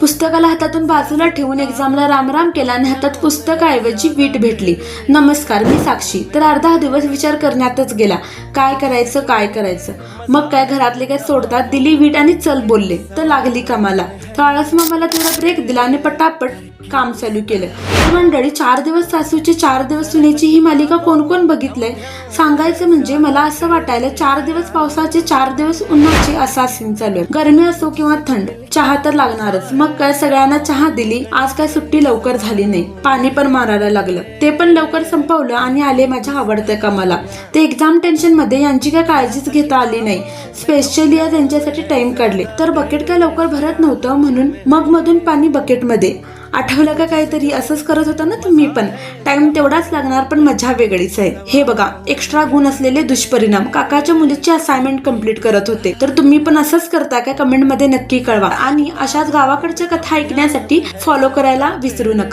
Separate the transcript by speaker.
Speaker 1: पुस्तकाला हातातून बाजूला ठेवून एक्झामला रामराम केला आणि हातात पुस्तकाऐवजी वीट भेटली. नमस्कार, मी साक्षी. तर अर्धा दिवस विचार करण्यातच गेला, काय करायचं. मग काय, घरातले काय सोडतात, दिली वीट आणि चल बोलले तर लागली कामाला. तर आळस मामाला थोडा ब्रेक दिला आणि पटापट काम चालू केलं. मंडळी, 4 दिवस सासूचे 4 दिवस सुनेची ही मालिका कोण कोण बघितलंय? सांगायचं म्हणजे मला असं वाटायला 4 दिवस पावसाचे 4 दिवस उन्हाचे असा सीन चालू आहे. गरमी असो किंवा थंड, चहा तर लागणारच. मग काय, सगळ्यांना चहा दिली. आज काय सुट्टी लवकर झाली नाही, पाणी पण मारायला लागलं. ते पण लवकर संपवलं आणि आले माझ्या आवडत्या कामाला. ते एक्झाम टेन्शन मध्ये यांची काय काळजीच घेता आली नाही. स्पेशली आज यांच्यासाठी टाइम काढले. तर बकेट काय लवकर भरत नव्हतं म्हणून मग मधून पाणी बकेटमध्ये. आठवलं का काहीतरी? असंच करत होता ना तुम्ही पण. टाइम तेवढाच लागणार पण मजा वेगळीच आहे. हे बघा, एक्स्ट्रा गुण असलेले दुष्परिणाम. काकाच्या मुलीची असाइनमेंट कंप्लीट करत होते. तर तुम्ही पण असंच करता का? कमेंट मध्ये नक्की कळवा. आणि अशाच गावाकडच्या कथा ऐकण्यासाठी फॉलो करायला विसरू नका.